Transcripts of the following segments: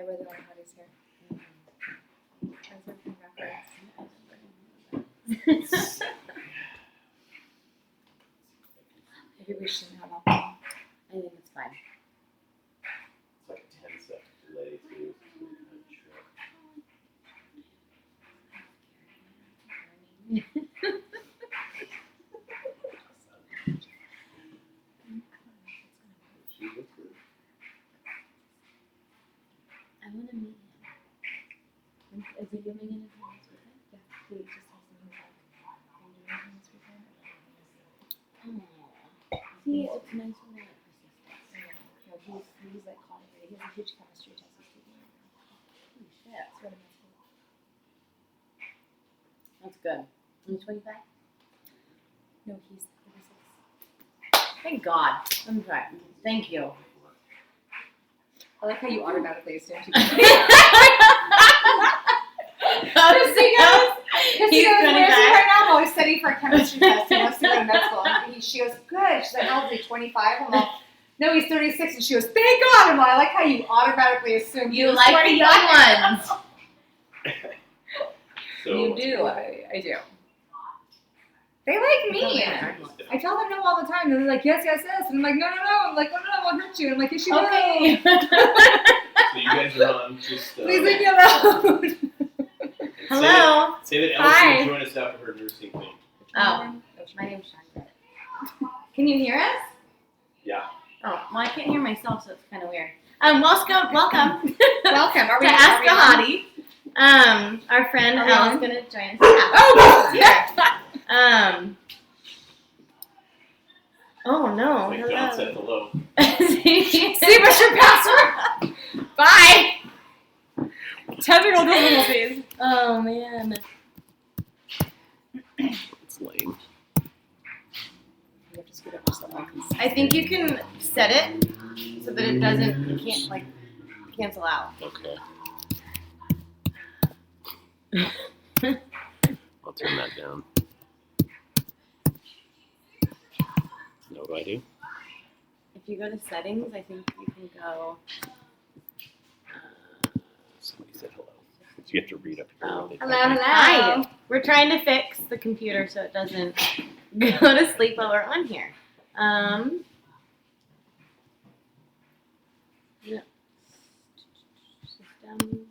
I wear the only Hottie's hair. As a reference. Maybe we shouldn't have alcohol. I think it's fine. It's like a 10-second delay too. I want to meet him. Is he giving an attendance with him? Yeah, he just has some back. Are you doing anything this weekend? Oh. See, it's nice when they're persistent. No, he's like calling me. He has a huge chemistry test this weekend. Holy shit. That's what I'm asking. That's good. Only 25? No, he's 36. Thank God. I'm sorry. Thank you. I like how you automatically assume she's He's where is he 25. right now? Well, he's studying for a chemistry test. He wants to go to med school. And she goes, good. She's like, how old is he, 25? I'm like, no, he's 36. And she goes, thank God. I'm like, I like how you automatically assume You like the young ones. So, You do. I do. They like me. I tell them no all the time. And they're like, yes, yes, yes. And I'm like, no, no, no. I'm like, no, no, no, I won't hurt you. And I'm like, yes, you will. Okay. So you guys are on just. Please leave me alone. Hello. Say that Ellison Hi. will join us after her nursing thing. Oh, my name's Charlotte. Can you hear us? Yeah. Oh, well, I can't hear myself, so it's kind of weird. Welcome. Welcome. Are to we Ask a on? Hottie. Our friend Are we Elle is on? going to join us. Oh, Yeah. Oh no. Like John said hello. See, what's your password? Bye. Technical difficulties. Oh man. It's lame. You have to scoot up just a little. I think you can set it so that it doesn't, you can't like cancel out. Okay. I'll turn that down. What do I do? If you go to settings, I think you can go. Somebody said hello. So you have to read up here. Oh. what they Hello, type in. Hi. We're trying to fix the computer so it doesn't go to sleep while we're on here. Yeah. System.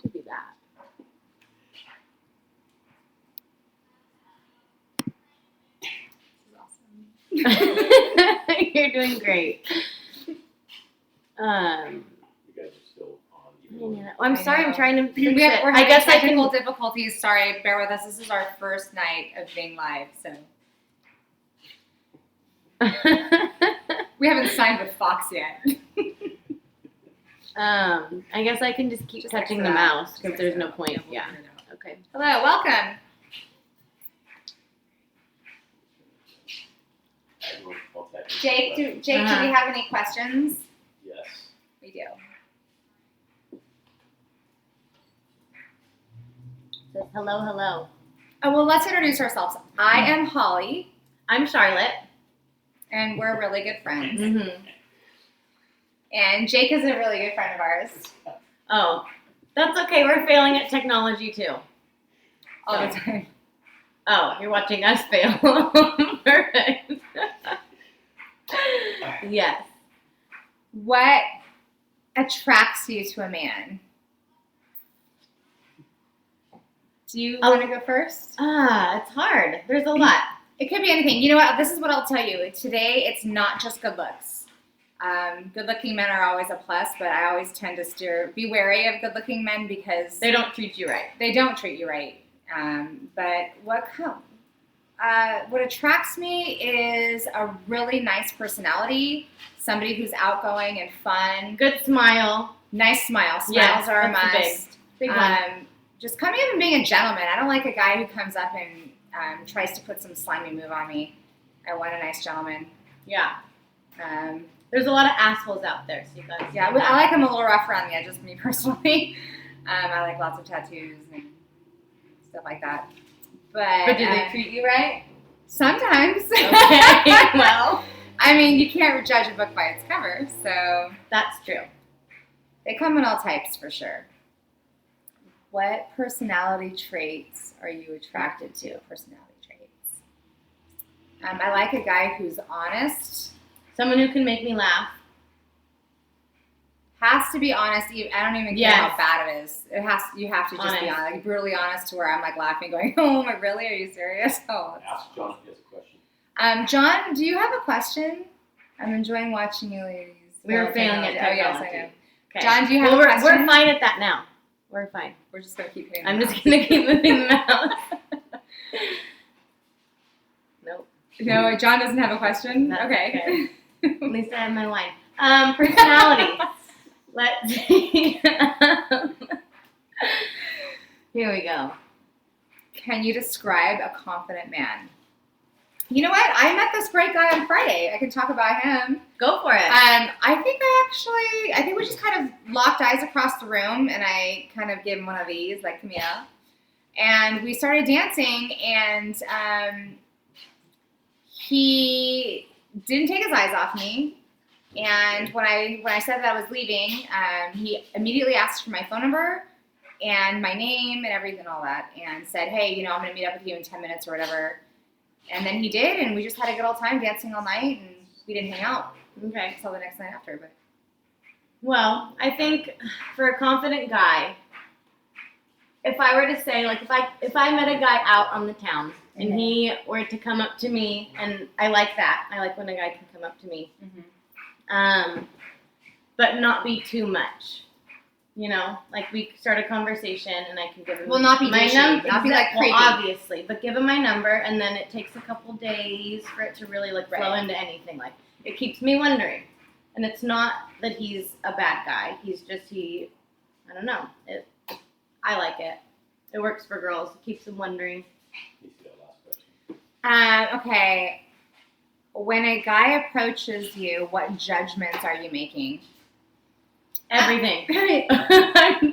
Should be that. This is awesome. You're doing great. You guys are still on. I'm sorry, I'm trying to fix We're it. having I guess I technical can. difficulties. Sorry, bear with us. This is our first night of being live, so we haven't signed with Fox yet. I guess I can just keep Just touching exit the out. mouse Just because there's exit no out. point. We'll Yeah. figure it out. Okay. Hello, welcome. I'll type in Jake, questions. do we have any questions? Yes. We do. It says hello, hello. Oh, well, let's introduce ourselves. I am Holly, I'm Charlotte. and we're really good friends. Mm-hmm. And Jake is a really good friend of ours. Oh, that's okay. We're failing at technology too. All the time. Oh, you're watching us fail. Perfect. Yes. What attracts you to a man? Do you want to go first? It's hard. There's a lot. It could be anything. You know what? This is what I'll tell you. Today, it's not just good looks. Good-looking men are always a plus, but I always tend to be wary of good-looking men because They don't treat you right. they don't treat you right. But what attracts me is a really nice personality, somebody who's outgoing and fun, Good smile. nice smile. Yes, Smiles are a that's the must. Big one. Just coming up and being a gentleman. I don't like a guy who comes up and tries to put some slimy move on me. I want a nice gentleman. Yeah. Um, There's a lot of assholes out there, so you guys. yeah, I like him a little rough around the edges, me personally. I like lots of tattoos and stuff like that. But But do they treat you right? sometimes. Okay, well, I mean, you can't judge a book by its cover, so that's true. they come in all types for sure. What personality traits are you attracted to? Personality traits. I like a guy who's honest. Someone who can make me laugh. Has to be honest. I don't even care Yes. how bad it is. You have to just be Honest. honest, like brutally honest, to where I'm like laughing, going, "Oh my, really? Are you serious?" Oh. Ask John if he has a question. John, do you have a question? I'm enjoying watching you ladies. We were failing at technology. Oh yes, I technology. know. Okay. John, do you have a we're question? fine at that now. We're fine. We're just gonna keep hitting. I'm the just mouse. gonna keep moving the mouse. Nope. No, John doesn't have a question. That's Okay. At least I have my wine. Personality. Let's see. Here we go. Can you describe a confident man? You know what? I met this great guy on Friday. I can talk about him. Go for it. I think we just kind of locked eyes across the room, and I kind of gave him one of these, like, come here. And we started dancing, and he didn't take his eyes off me. And when I said that I was leaving, he immediately asked for my phone number and my name and everything, all that, and said, "Hey, I'm going to meet up with you in 10 minutes or whatever." And then he did, and we just had a good old time dancing all night, and we didn't hang out Okay. until the next night after. But Well, I think for a confident guy, if I were to say, like, if I met a guy out on the town and he were to come up to me, and I like that. I like when a guy can come up to me. But not be too much. Like we start a conversation and I can give him not be my douchey, number. not be like creepy. Well, obviously, but give him my number, and then it takes a couple days for it to really flow Right. into anything. Like it keeps me wondering, and it's not that he's a bad guy. He's just I don't know. I like it. It works for girls. It keeps them wondering. You see that last question. Okay. When a guy approaches you, what judgments are you making? Everything.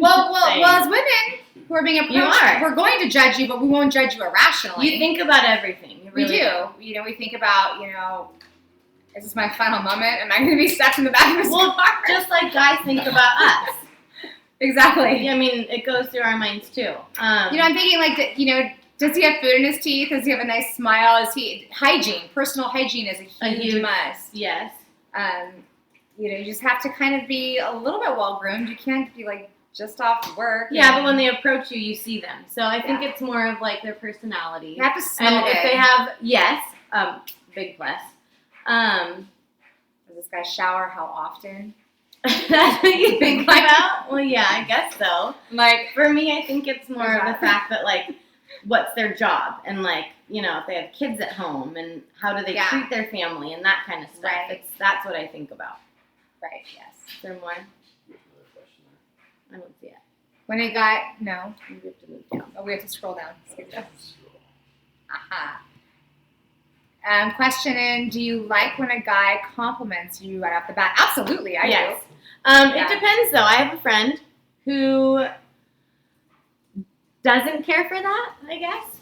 Well, as women who are being approached, You are. we're going to judge you, but we won't judge you irrationally. You think about everything. You We really do. We think about, is this my final moment? Am I going to be stuck in the back of his Well, car? just like guys think about us. Exactly. I mean, it goes through our minds too. I'm thinking like, does he have food in his teeth? Does he have a nice smile? Personal hygiene is a huge must. Yes. You just have to kind of be a little bit well-groomed. You can't be like just off work. Yeah, but when they approach you, you see them. So I think it's more of like their personality. You have to smell And good. if they have, big plus. Does this guy shower? How often? That's what you think about? Well, yeah, I guess so. Like, For me, I think it's more of the Exactly. fact that, like, what's their job? And, like, if they have kids at home and how do they Yeah. treat their family and that kind of stuff. Right. That's what I think about. right, yes. Is there more? There's another question there. I don't see it. When a guy, no. We have to move down. Oh, we have to scroll down. Skip that. Scroll. Aha. Question in, do you like when a guy compliments you right off the bat? Absolutely, I Yes. do. It depends, though. I have a friend who doesn't care for that, I guess.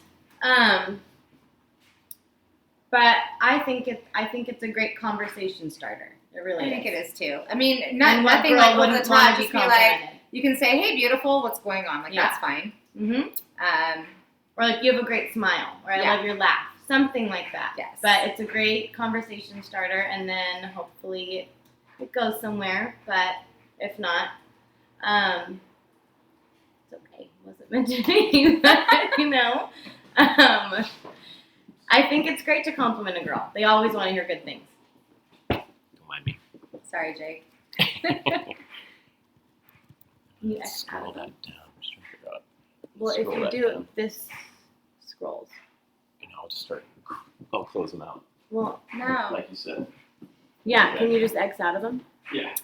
But I think it's a great conversation starter. It really I is. think it is too. I mean, And nothing what girl like over wouldn't the want top. to be Just be like, complimented? you can say, "Hey, beautiful, what's going on?" Like Yeah. that's fine. Mm-hmm. Or like you have a great smile, or I Yeah. love your laugh, something like that. Yes. But it's a great conversation starter, and then hopefully it goes somewhere. But if not, it's okay. It wasn't meant to be, but, I think it's great to compliment a girl. They always want to hear good things. Don't mind me. Sorry, Jake. You X out Scroll of them. that down. I'm just trying to figure out. Well, if Scroll you that do down. this, scrolls. I'll just start. I'll close them out. Well, No. Like you said. yeah. Can you just X out of them? Yeah.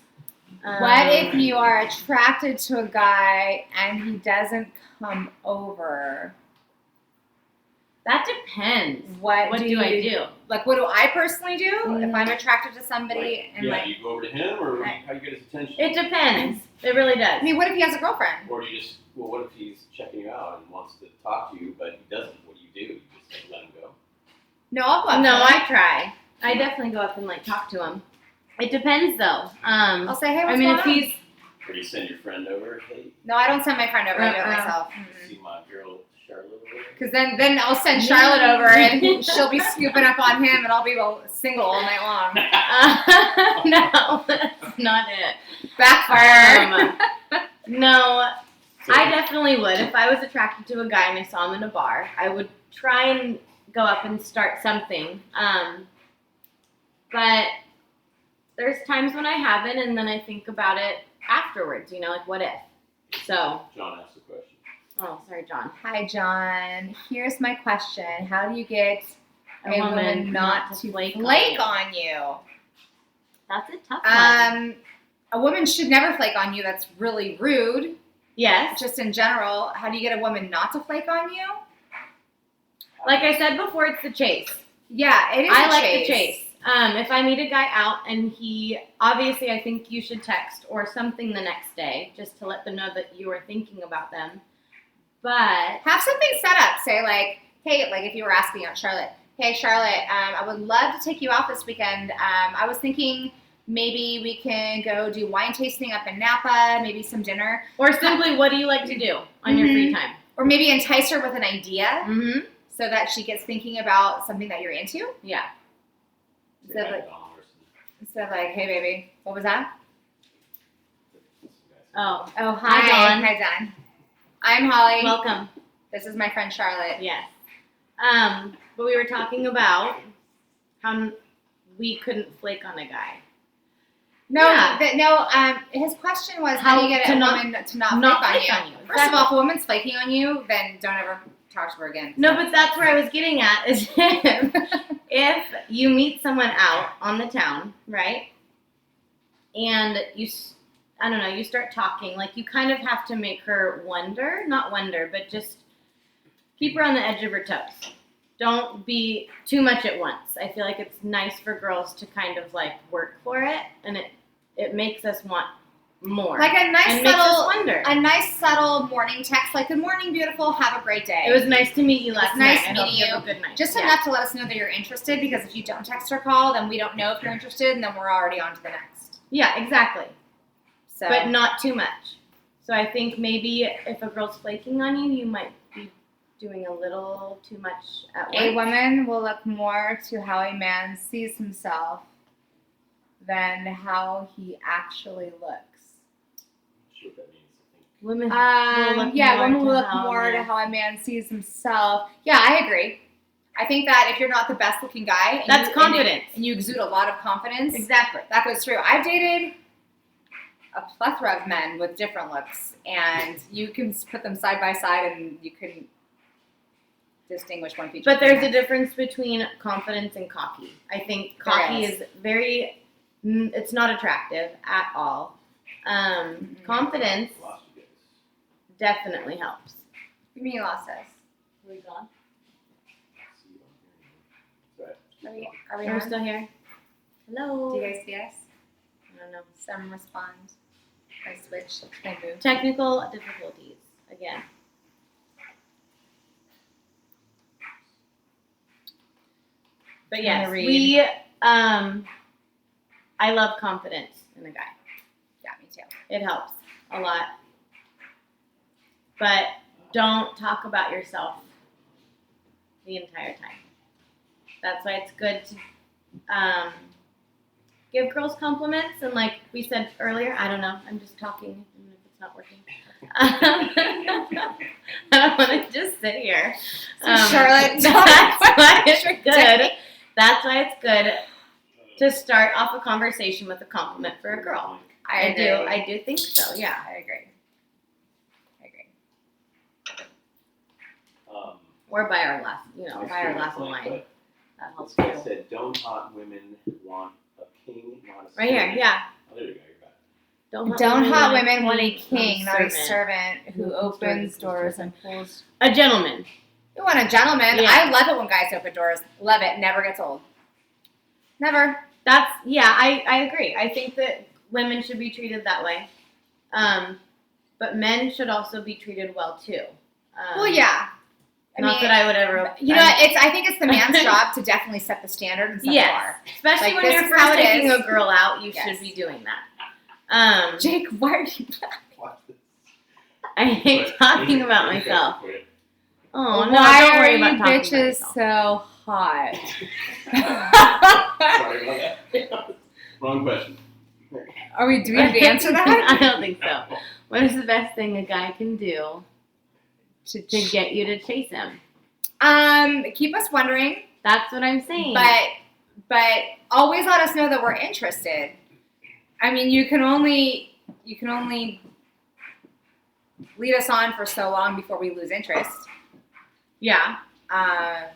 What if you are attracted to a guy and he doesn't come over? That depends. What What do do I you do? Like, what do I personally do if I'm attracted to somebody and like? you go over to him, or Right. how you get his attention? It depends. It really does. I mean, what if he has a girlfriend? Or do you just, what if he's checking you out and wants to talk to you, but he doesn't? What do you do? No, I'll go up No, to him. I try. I definitely go up and like talk to him. It depends though. I'll say, hey, what's I mean, going if on? he's Or do you send your friend over? Hey, No, I don't send my friend over. I do it myself. see my girl Charlotte over there? Because then I'll send Charlotte over and she'll be scooping up on him and I'll be single all night long. no, that's not it. Backfire. No, I definitely would. If I was attracted to a guy and I saw him in a bar, I would try and go up and start something. But there's times when I haven't, and then I think about it afterwards. Like what if? So. John asked a question. Oh, sorry, John. Hi, John. Here's my question. How do you get a woman not to flake on you? That's a tough one. A woman should never flake on you. That's really rude. Yes. Just in general, how do you get a woman not to flake on you? Like I said before, it's the chase. Yeah, it is I a like chase. the chase. If I meet a guy out and obviously I think you should text or something the next day just to let them know that you are thinking about them. But have something set up. Say like, hey, like if you were asking out Charlotte, hey Charlotte, I would love to take you out this weekend. I was thinking maybe we can go do wine tasting up in Napa, maybe some dinner. Or simply, what do you like to do on your free time? Or maybe entice her with an idea Mm-hmm. so that she gets thinking about something that you're into. Yeah. Instead of like, hey baby, what was that? Oh, hi. Dawn. Hi, Dawn. I'm Holly. Welcome. This is my friend Charlotte. Yes. But we were talking about how we couldn't flake on a guy. His question was how do you get a woman to not flake on you? First of all, if a woman's flaking on you, then don't ever talk to her again. No, but that's where I was getting at is if you meet someone out on the town, right? And you start talking, like you kind of have to make her not wonder, but just keep her on the edge of her toes. Don't be too much at once. I feel like it's nice for girls to kind of like work for it, and it makes us want more. Like a nice subtle morning text, like good morning, beautiful, have a great day. It was nice to meet you last night. Nice meeting you. Have a good night. Just enough to let us know that you're interested, because if you don't text or call, then we don't know if you're interested, and then we're already on to the next. Yeah, exactly. So, but not too much. So I think maybe if a girl's flaking on you, you might be doing a little too much at once. A woman will look more to how a man sees himself than how he actually looks. Sure what that means. Women women will look more to how a man sees himself. Yeah, I agree. I think that if you're not the best looking guy, that's confidence. And you exude a lot of confidence. Exactly. That goes through. I've dated a plethora of men with different looks, and you can put them side by side and you couldn't distinguish one feature. But there's a difference between confidence and cocky. I think cocky is very, it's not attractive at all. Confidence definitely helps. What do you mean you lost us? Are we gone? Are we Are we on? still here? Hello? Do you guys see us? I don't know. Some respond. I switch. I move. Technical difficulties again. But yes, I love confidence in a guy. Yeah, me too. It helps a lot. But don't talk about yourself the entire time. That's why it's good to give girls compliments. And like we said earlier, I don't know, I'm just talking even if it's not working. I don't want to just sit here. Charlotte, that's why it's good. That's why it's good to start off a conversation with a compliment for a girl. I do think so. Yeah, I agree. Or by our last of wine. That helps This too. guy said, "Don't hot women want a king, not a Right here, yeah. Oh, there you go. You're back. Don't hot women want a king, not a servant who opens doors and pulls. A gentleman. You want a gentleman. Yeah. I love it when guys open doors. Love it. Never gets old. Never. I agree. I think that women should be treated that way. But men should also be treated well too. Well, yeah. I mean, Not that I would ever. You know, I think it's the man's job to definitely set the standard and set the bar. Especially Like, when this you're is how first it taking is. a girl out, you Yes. should be doing that. Jake, why are you? Watch this. I hate But talking here's- about here's a myself. question Oh no! Why Don't are worry you about talking bitches about myself. so hot? Sorry about that. Wrong question. Do we have to answer that? I don't think so. What is the best thing a guy can do to get you to chase him? Keep us wondering, That's what I'm saying. but always let us know that we're interested. I mean, you can only lead us on for so long before we lose interest. yeah, I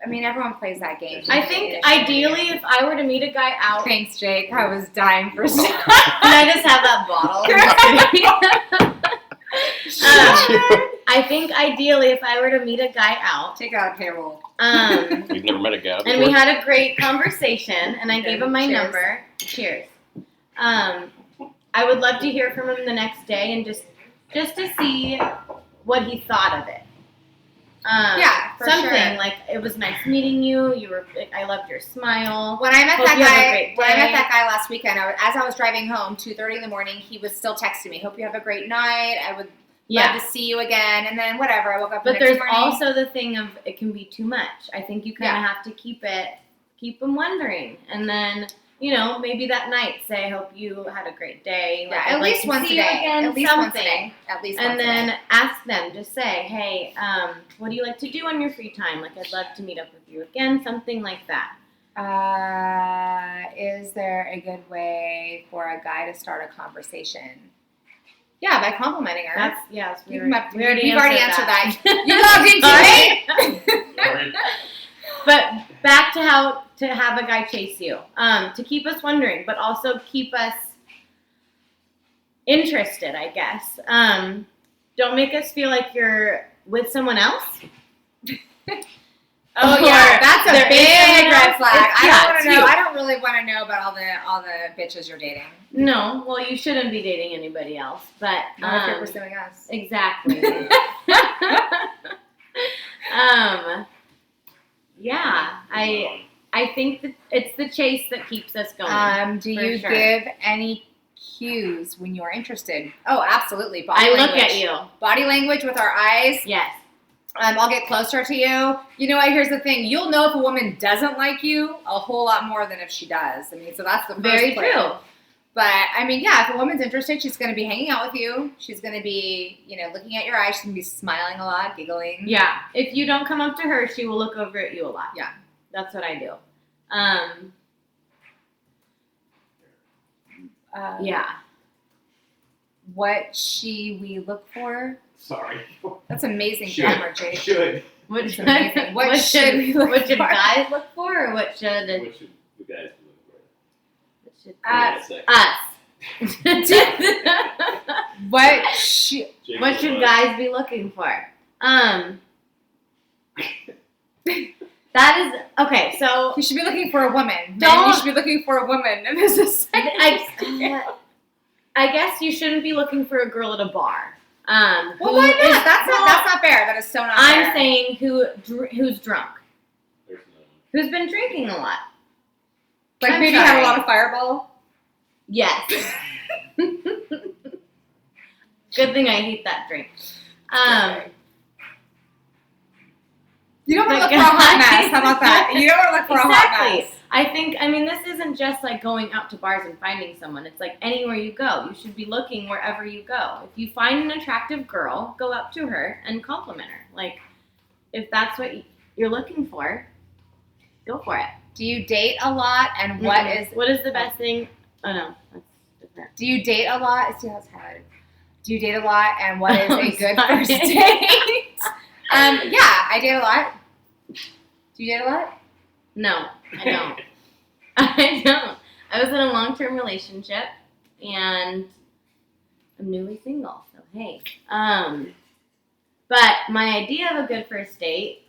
mean, everyone plays that game. I think ideally, if I were to meet a guy out, Thanks, Jake. I was dying for some. can I just have that bottle? I think ideally, if I were to meet a guy out, Take out a payroll. We've never met a guy and we before. had a great conversation, and I gave him my Cheers. number. Cheers. I would love to hear from him the next day, and just to see what he thought of it. Yeah, for something sure. like it was nice meeting you. I loved your smile. When I met Hope that you have a guy, great when I met day. that guy last weekend, as I was driving home, 2:30 in the morning, he was still texting me. Hope you have a great night. I would love to see you again. And then whatever, I woke up. But the next there's morning. also the thing of it can be too much. I think you kind of have to keep them wondering, and then maybe that night say, "Hope you had a great day." Like, at I'd like least to once a see you day. again, At least something. once a day. At least And once a then day. ask them, just say, "Hey, what do you like to do on your free time? Like, I'd love to meet up with you again." Something like that. Is there a good way for a guy to start a conversation? Yeah, by complimenting her. That's yes. We've We've already answered that. You logged into it. Sorry. But back to how to have a guy chase you, to keep us wondering, but also keep us interested, I guess. Don't make us feel like you're with someone else. Oh Or yeah, that's a there is big someone red else. flag. It's- I yeah, don't want it's to know. you. I don't really want to know about all the bitches you're dating. No, well, you shouldn't be dating anybody else, but Not if you're pursuing us. exactly. Yeah, I think that it's the chase that keeps us going. Do for you sure. give any cues when you're interested? Oh, absolutely. Body I language. look at you. Body language with our eyes. Yes. I'll get closer to you. You know what? Here's the thing. You'll know if a woman doesn't like you a whole lot more than if she does. I mean, so that's the first Very clue. true. But I mean, yeah, if a woman's interested, she's going to be hanging out with you. She's going to be, looking at your eyes. She's going to be smiling a lot, giggling. Yeah. If you don't come up to her, she will look over at you a lot. Yeah. That's what I do. Yeah. What we look for? Sorry. That's amazing Should. grammar, Jake. Should. What It's should, amazing. What should we look what should for? guys look for, or what should What should the guys look for? Uh, Wait a us? What should Jake What was should like, guys be looking for? That is okay. So you should be looking for a woman? Men, Don't- you should be looking for a woman. This is I guess you shouldn't be looking for a girl at a bar. well, who why not? is- That's not fair. That is so not fair. I'm saying who's drunk, There's no one. who's been drinking a lot. like I'm maybe have sorry. a lot of Fireball. Yes. Good thing I hate that drink. You don't want to the look for a hot guy- mess. How about that? You don't want to look for a hot Exactly. mess. I mean, this isn't just like going out to bars and finding someone. It's like anywhere you go. You should be looking wherever you go. If you find an attractive girl, go up to her and compliment her. Like, if that's what you're looking for, go for it. Do you date a lot? And what is? What is the best thing? Oh, no. That's different. Do you date a lot? See, that's hard. Do you date a lot? And what is Oh, a good sorry. first date? Yeah, I date a lot. Do you date a lot? No, I don't. I don't. I was in a long-term relationship, and I'm newly single, so hey. But my idea of a good first date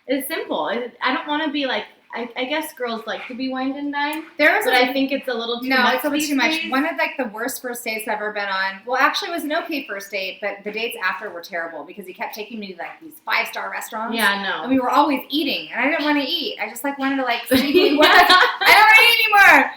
is simple. I don't want to be like I guess girls like to be wined and dined, There was but I think it's a little too no, much. it's a little these too much. days. One of like the worst first dates I've ever been on. Well, actually, it was an okay first date, but the dates after were terrible because he kept taking me to like these 5-star restaurants. Yeah, And no. we were always eating, and I didn't want to eat. I just like wanted to like sneakily work. I don't want to eat anymore.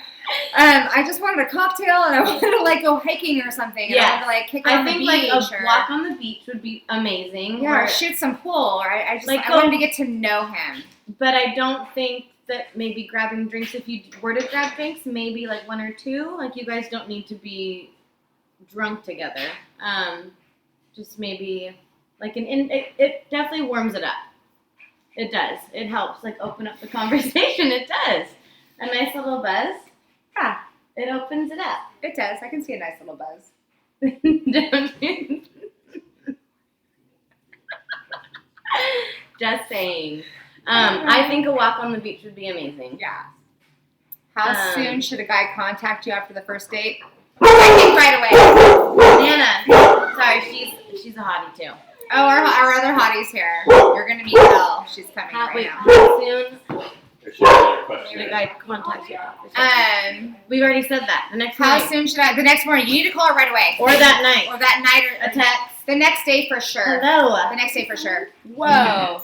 I just wanted a cocktail, and I wanted to like go hiking or something. And I Yes. wanted to like kick it I on the think beach like a or walk on the beach would be amazing. yeah, or or- shoot some pool. Or I just Like, I wanted go- to get to know him. But I don't think that maybe grabbing drinks, if you were to grab drinks, maybe like 1 or 2. Like you guys don't need to be drunk together. Just maybe like it definitely warms it up. It does. It helps like open up the conversation. It does. A nice little buzz. Yeah, It opens it up. it does. I can see a nice little buzz. Don't you? Just saying. I think a walk on the beach would be amazing. Yeah. How Um, soon should a guy contact you after the first date? I think right away. Nana, sorry, she's a hottie too. Oh, our other hottie's here. You're gonna meet Elle. She's coming right Wait, now. how soon There should be another should question. a guy contact you? We already said that. The next How night. soon should I? The next morning. You need to call her right away. Or that night. Or that night. Or A text. the next day for sure. Hello. The next day for sure. Whoa.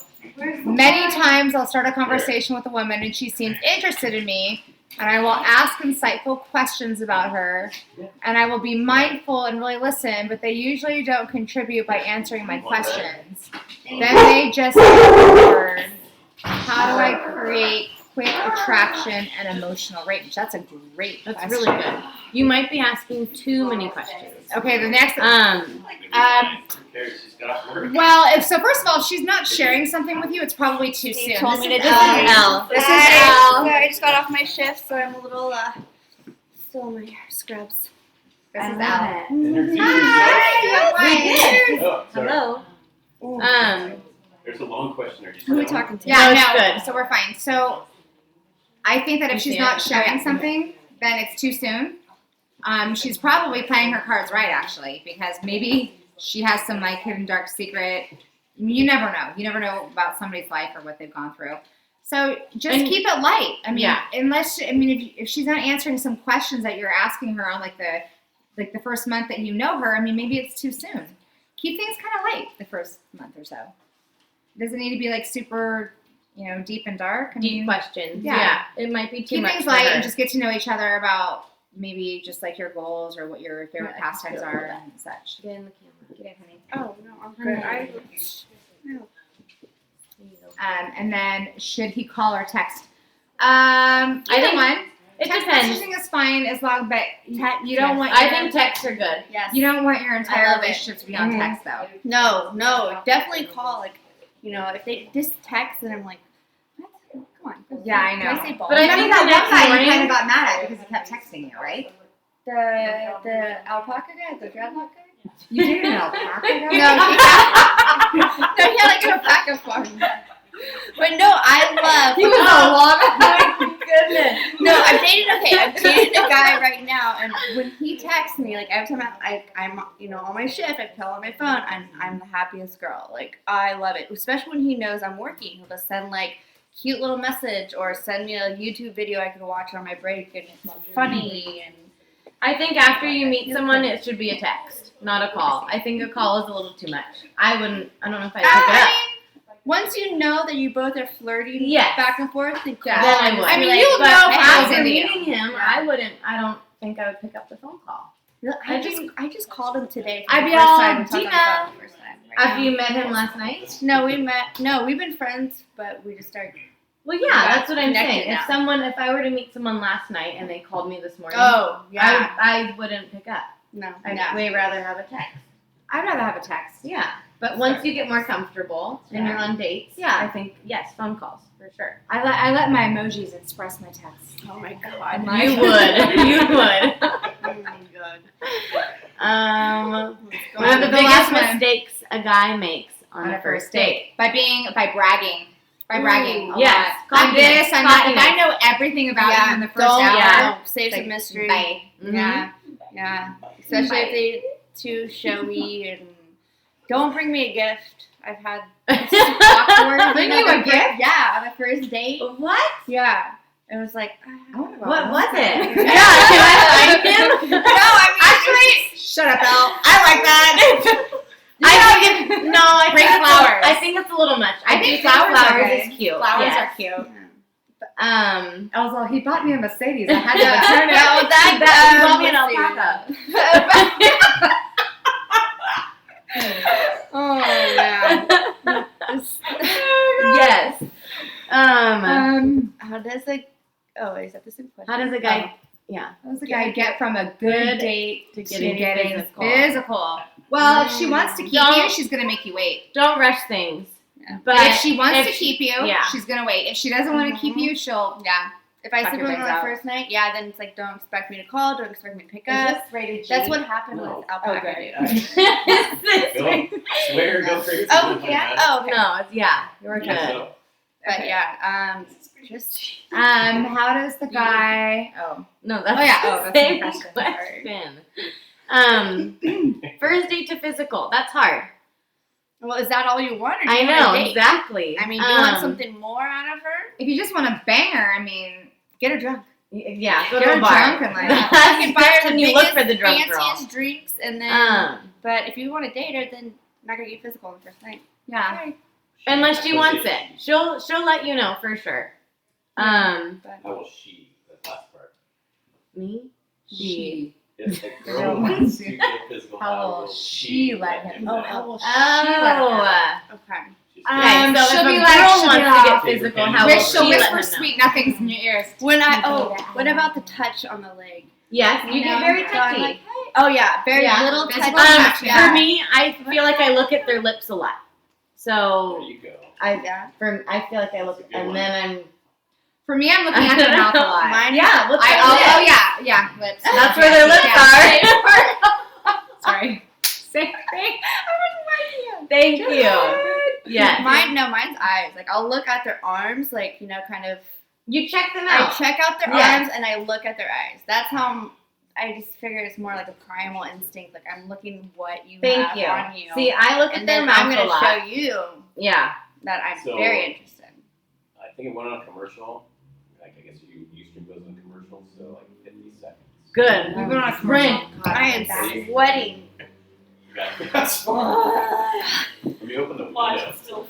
Many times I'll start a conversation with a woman and she seems interested in me, and I will ask insightful questions about her, and I will be mindful and really listen, but they usually don't contribute by answering my questions. Then they just get bored. How do I create quick attraction and emotional range? That's a great That's question. really good. You might be asking too many questions. Okay, the next. Who cares? She's got work. Well, so first of all, if she's not sharing something with you, it's probably too soon. He told me to This just is Elle. This is Hi. Elle. So I just got off my shift, so I'm a little still in my scrubs. This is love Elle. it. Introduce Hi. yourself. Oh, sorry. Hello. There's a long question. Are you Who are we still on? talking to? Yeah, No, no, it's good. so we're fine. So I think that if You she's see not it? sharing something, then it's too soon. She's probably playing her cards right, actually, because maybe she has some like hidden dark secret. You never know. You never know about somebody's life or what they've gone through. So just And- keep it light. I mean, Yeah. if she's not answering some questions that you're asking her on like the first month that you know her, I mean, maybe it's too soon. Keep things kind of light the first month or so. Does it need to be like super, deep and dark? I Deep mean, questions. yeah. Yeah. It might be too keep much things for light her. and just get to know each other about maybe just like your goals or what your favorite Yeah, pastimes good. are and such. Get in the camera. Get it, honey. Oh no, I'm good. There you go. And then should he call or text? Either think one. It Text depends. messaging is fine as long, but you don't Yes. want. I your- think texts are good. Yes. you don't want your I entire love it. relationship to be on Mhm. text though. No, definitely call. Like, if they just text and I'm like, what? Come on. Yeah, I Can know. I say balls? But I Remember think that the next one guy you morning- kind of got mad at because he kept texting you, right? the alpaca guy, the dreadlock guy. You did an alpaca guy? No, he had like an alpaca farm. But no, I love. He was a llama. Goodness. No, I'm dating a guy right now, and when he texts me, like every time I'm on my shift, I pull on my phone, I'm the happiest girl. Like I love it, especially when he knows I'm working. He'll just send like cute little message or send me a YouTube video I can watch on my break, and it's funny and. I think after you meet someone, it should be a text, not a call. I think a call is a little too much. I don't know if I'd pick it up. Once you know that you both are flirting Yes. back and forth, then Yeah. Then I would. I mean, Like, you'll but know if I was after into you. meeting him, I don't think I would pick up the phone call. I just called him today. I'd For be the first all, time. We talked on the Dina. phone the first time. Right After now. you met him last night? No, we've been friends, but we just started. Well, yeah, Yeah, that's what I'm connected saying. now. If I were to meet someone last night and they called me this morning, Oh, yeah. I wouldn't pick up. No, I'd no. way rather have a text. I'd rather have a text. Yeah, but once you get more comfortable and you're on dates, Yeah. I think yes, phone calls for sure. I let my emojis express my texts. Oh my god. You would, you would. Oh my god. One of the The biggest last one. mistakes a guy makes on a first date. By bragging. By bragging. a Yes, lot. I'm this, I'm that. If I confidence. know everything about you in the first don't, hour, don't save it's some like, mystery. bye. Mhm. Yeah, yeah. Especially Bye. if they too showy and Don't bring me a gift. I've had awkward. Bring you a gift? Yeah, on the first date. What? Yeah. It was like, What was it? Yeah. Yeah, can I find him? No, I mean, Actually, shut up, Elle. I like that. I Bring think flowers. I think it's a little much. I think flowers flowers are good. is cute. Flowers yes. are cute. I I was like, he bought me a Mercedes. I had to Yeah. return it. That bought me an let's see. alpaca. Oh man. Yes. How does it? Oh, is that the same question? How does a guy? Yeah. How does a guy get from a good date to to getting getting physical? physical? Well, if she wants to keep Don't- you, she's gonna make you wait. Don't rush things. Yeah. But if she wants if to keep you, yeah. she's gonna wait. If she doesn't want to keep you, she'll. Yeah. If I Fuck sleep your with her brains on out. the first night, yeah, then it's like don't expect me to call, don't expect me to pick Is up. this rated G? That's what happened No. with alpaca. good. dude. Go, swear, go crazy. Oh, we can't? Oh, okay. No, it's you're Yeah, good. so, But Okay. yeah, just How does the guy? Oh, No, that's Oh, yeah. the Oh, that's same my question. First date to physical. That's hard. well, is that all you want? Or do I you want know a date? exactly. I mean, do you want something more out of her? if you just want to bang her, I mean, get her drunk. Yeah, go Get to her a bar. drunk and like. I can buy her the When you look biggest, for the drunk girl. fanciest drinks, and then. Um, But if you want to date her, then I'm not gonna get physical on the first night. Yeah. Okay. unless she wants it, she'll let you know for sure. But how will she, the last part? Me. She. If the Girl girl wants wants to. to get physical, How will she let him? Oh, how will she let him? Oh. okay. She's Okay, so she'll if be a like, girl she'll wants be to like, get physical, how Which will She'll she let whisper him know? sweet nothings in your ears. When I Oh, what about the touch on the leg? Yes, you get very So I'm touchy. like, oh yeah, very Yeah, little touch. physical touch, touch, yeah. For me, I feel like I look at their lips a lot. There So you go. Yeah. I feel like I look, That's a good and one. then For me, I'm looking at their mouth a lot. Mine. yeah, look Oh yeah, lips. That's where their lips are. Sorry. Same thing. Thank you. Yeah, Mine's eyes. Like I'll look at their arms, like kind of. you check them I out. check out their Yeah. arms and I look at their eyes. That's how I just figured it's more like a primal instinct. Like I'm looking what you Thank have you. on you. See, I look at and their then mouth I'm a gonna lot. show you Yeah. that I'm So- very interested. I think it went on a commercial. Like, I guess you stream those on commercials, so like 50 seconds. Good. We've been on a Spring. commercial. God, I am that is- sweating. You got that's fine. Let me open the window.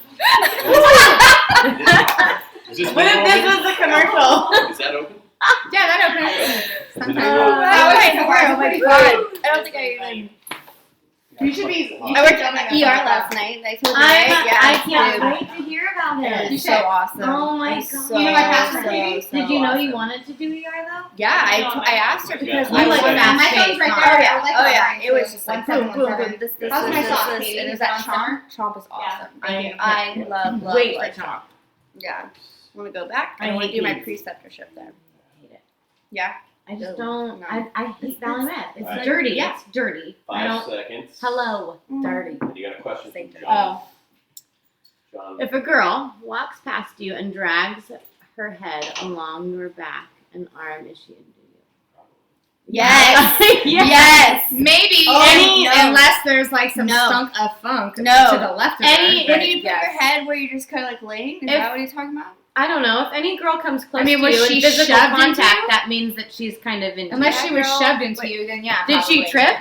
Is this What if window this open? was a commercial? Is that open? Yeah, that opens. Sometimes. Oh my god! I don't think I even. You should be. I worked at the ER last night. I told you, right? I can't dude. wait to hear about It it. was so awesome. Oh my It was God. So, You know, I passed her so, TV. so Did you know you awesome. wanted to do ER though? Yeah, I asked her because You I like wanted that My face, phone's right huh? there. Oh yeah, I like oh that yeah. one, It was too. just like 1 boom, second, boom, 1 boom. This, How's my sauce, this, Katie? and it Is was it that on chomp. Chomp is awesome. I I love Wait for love chomp. Yeah, want to go back? I I want to hate do my these. preceptorship there. hate it. Yeah. I just No. don't. No. I hate Valley Med. It's Alright. dirty. Yeah. It's dirty. I 5 don't. seconds. Hello. Dirty. And you got a question Say from dirty. John. Oh. John. If a girl walks past you and drags her head along your back and arm, is she into you? Yes. yes. Yes. Maybe, Oh, no. unless there's like some No. stunk of funk No. to the left of Any- her. When but you put yes. your head where you're just kind of like laying, is If- that what he's talking about? I don't know. If any girl comes close I mean, to was you she in physical shoved into contact, you? that means that she's kind of into Unless you. she was girl- shoved into wait. you, then yeah. Did she probably. trip?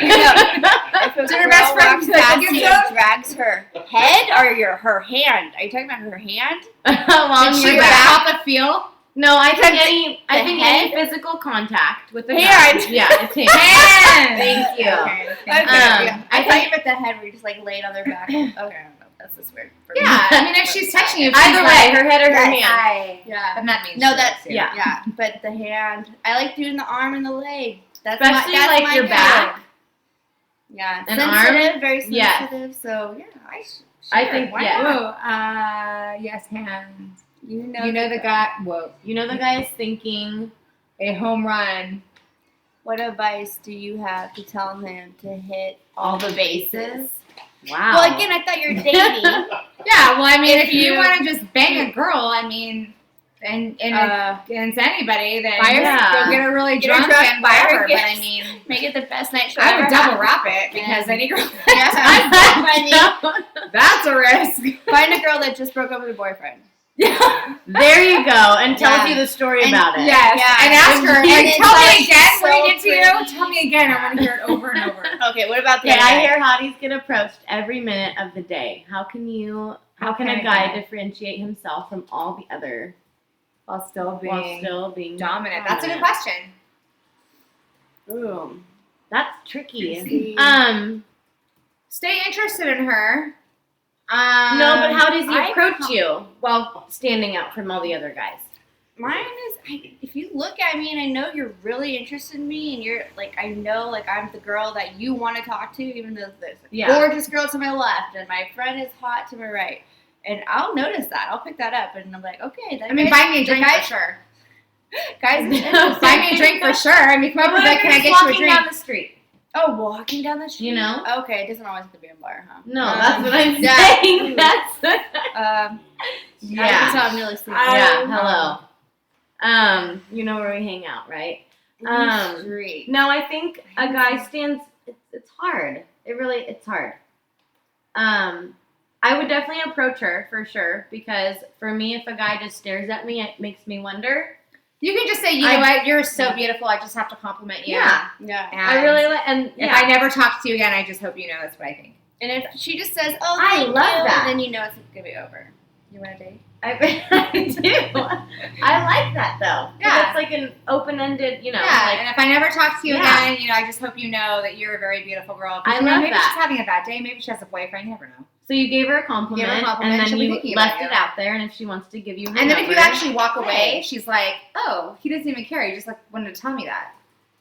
If a Did her girl best friend walks be like, past "Look at you that?" and drags her head or her hand? Are you talking about her hand? Along Did your she back. pop a feel? No, I think The any head? physical contact with the Hand. guy. Yeah, it's hand. Hand. Thank you. Okay. Okay, Um, I I thought think- you meant the head where you just like laid on their back. Okay, I don't know. That's just weird. for me. Yeah, I mean, if she's touching you, Either way, her head or her Yes. hand. Yeah. then that means No, she that's likes you. Yeah. Yeah, but the hand. I like doing the arm and the leg. That's Especially my, that's like my your thing. back. Yeah, An sensitive, arm? very Yes. sensitive. So yeah, I sure, think- why yeah. not? Whoa, yes, hands. You know, You know the guy. Whoa, You know the guy is thinking. a home run. What advice do you have to tell him to hit all the bases? Wow. Well, again, I thought you were dating. Yeah, well, I mean, if you you- want to just bang a girl, I mean, against anybody, then Fire- go get her really Get her drunk drunk, and buy her whatever. But I gifts. mean, Make it the best night show I would ever double had. wrap it because any girl Funny. that's a risk. Find a girl that just broke up with her boyfriend. There you go, and tells Yeah. you the story And- about it. Yes, Yeah. and ask her, And and it's tell like me again what so he did to you. cringy. Tell me again. I want to hear it over and over. Okay, what about the Okay, other I guy? hear hotties get approached every minute of the day. How can a guy differentiate himself from all the other While still while still being dominant. That's a good question. Ooh, that's tricky. See. Stay interested in her. No, but how does he I- approach you while standing out from all the other guys? Mine is, if you look at me and I know you're really interested in me and you're like, I know like I'm the girl that you want to talk to, even though there's a Yeah. gorgeous girl to my left and my friend is hot to my right. And I'll notice that. I'll pick that up and I'm like, okay. That I mean, guy's- buy me a the drink guy- for sure. Guys, Buy me a drink for sure. I mean, come over What there. if Can you're I get just you a walking drink? down the street? oh, walking down the street. You know? Okay, it doesn't always have to be a bar, huh? No, that's what I'm yeah. saying. That's I yeah. can tell I'm really sleepy. Yeah. Hello. You know where we hang out, right? Street. No, I think a guy stands. It's hard. It's hard. I would definitely approach her for sure because for me, if a guy just stares at me, it makes me wonder. You can just say, you know what, you're so beautiful. I just have to compliment you. Yeah, Yeah. And I really like. And if yeah, I never talk to you again, I just hope you know that's what I think. And if she just says, "Oh, I thank love you," that. then you know it's gonna be over. You want a date? I do. I like that though. 'Cause Yeah. it's like an open-ended. You know, Yeah, like and if I never talk to you Yeah. again, I just hope you know that you're a very beautiful girl. 'Cause, I you know, love maybe that. she's having a bad day. Maybe she has a boyfriend. You never know. so you gave her a compliment, compliment, and then she'll be you thinking about left you. it out there. And if she wants to give you, her And then if you number- actually walk away, she's like, "Oh, he doesn't even care. He just like wanted to tell me that."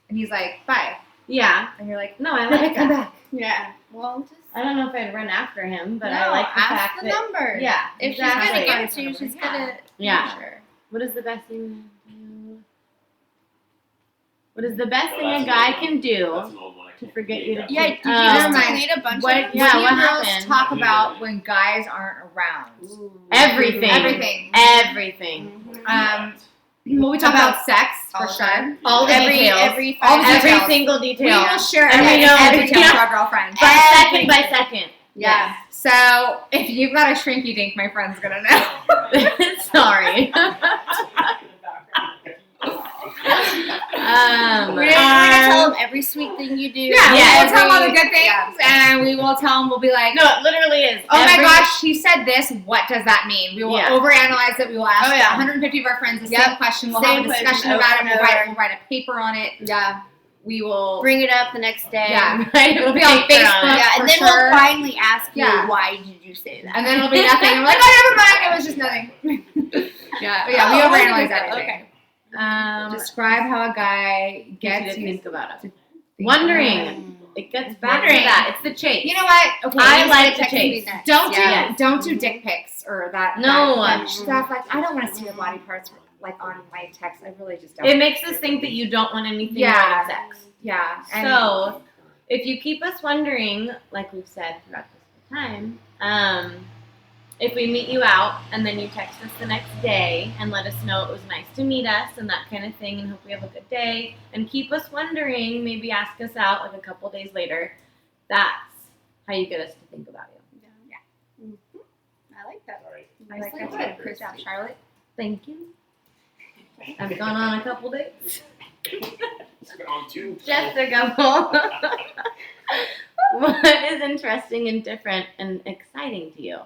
And he's like, "Bye." yeah, And you're like, no, I "Never like come that. back." Yeah. Well, just I don't know if I'd run after him, but no, I like the ask fact the that number. yeah, If exactly. she's gonna give it to you, she's Yeah. gonna. Yeah. Sure. What is the best thing to do? What is the best thing a guy can do That's an old one. I to can't forget believe you that. to Yeah. keep- Did you Um, just Never delete a bunch What, of them? Yeah, what what do you girls happened? talk about when guys aren't around? Everything. Everything. Everything. Mhm. Well, we talk about sex for all sure. time. All the details. Every All the five Every details. single We detail. will share And we every, know every everything. detail to our girlfriends. By second by Everything. second. Yeah. So if you've got a shrinky dink, my friend's gonna know. Sorry. We're gonna tell them every sweet thing you do. Yeah, Yeah, we'll tell them all the good things, Yeah. and we will tell them. We'll be like, No, it literally is. "Oh my Every- gosh, she said this. What does that mean?" We will Yeah. overanalyze it. We will ask Oh, yeah. 150 of our friends the Yep. same question. We'll Same have a discussion question about it. over We'll and write, over. we'll write a paper on it. Yeah. We will. Bring it up the next day. Yeah. Right? It'll be on Paper Facebook. it. Yeah, for and then sure. we'll finally ask you, Yeah. why did you say that? And then it'll be nothing. And we're like, "Oh, never mind. It was just nothing." yeah, But yeah, we Oh, overanalyze okay. everything. Um, Describe how a guy gets gets you to you. think about it. Think Wondering. about it. It gets back to Wondering. that. It's the chase. You know what? Okay. I You like said to text me chase. next. Don't Yeah. don't do dick pics or that. No. that stuff. Like I don't want to see your body parts like on my text. I really just don't. It makes us think that you don't want anything Yeah. more than sex. yeah. And So, if you keep us wondering, like we've said throughout this whole time, if we meet you out and then you text us the next day and let us know it was nice to meet us and that kind of thing and hope we have a good day and keep us wondering, maybe ask us out like a couple days later, that's how you get us to think about you. Yeah. Mhm. I like that. All right. I like Nicely that. done, Good job, Christy. Charlotte. Thank you. I've gone on a couple dates. It's been on two. Just a couple. What is interesting and different and exciting to you?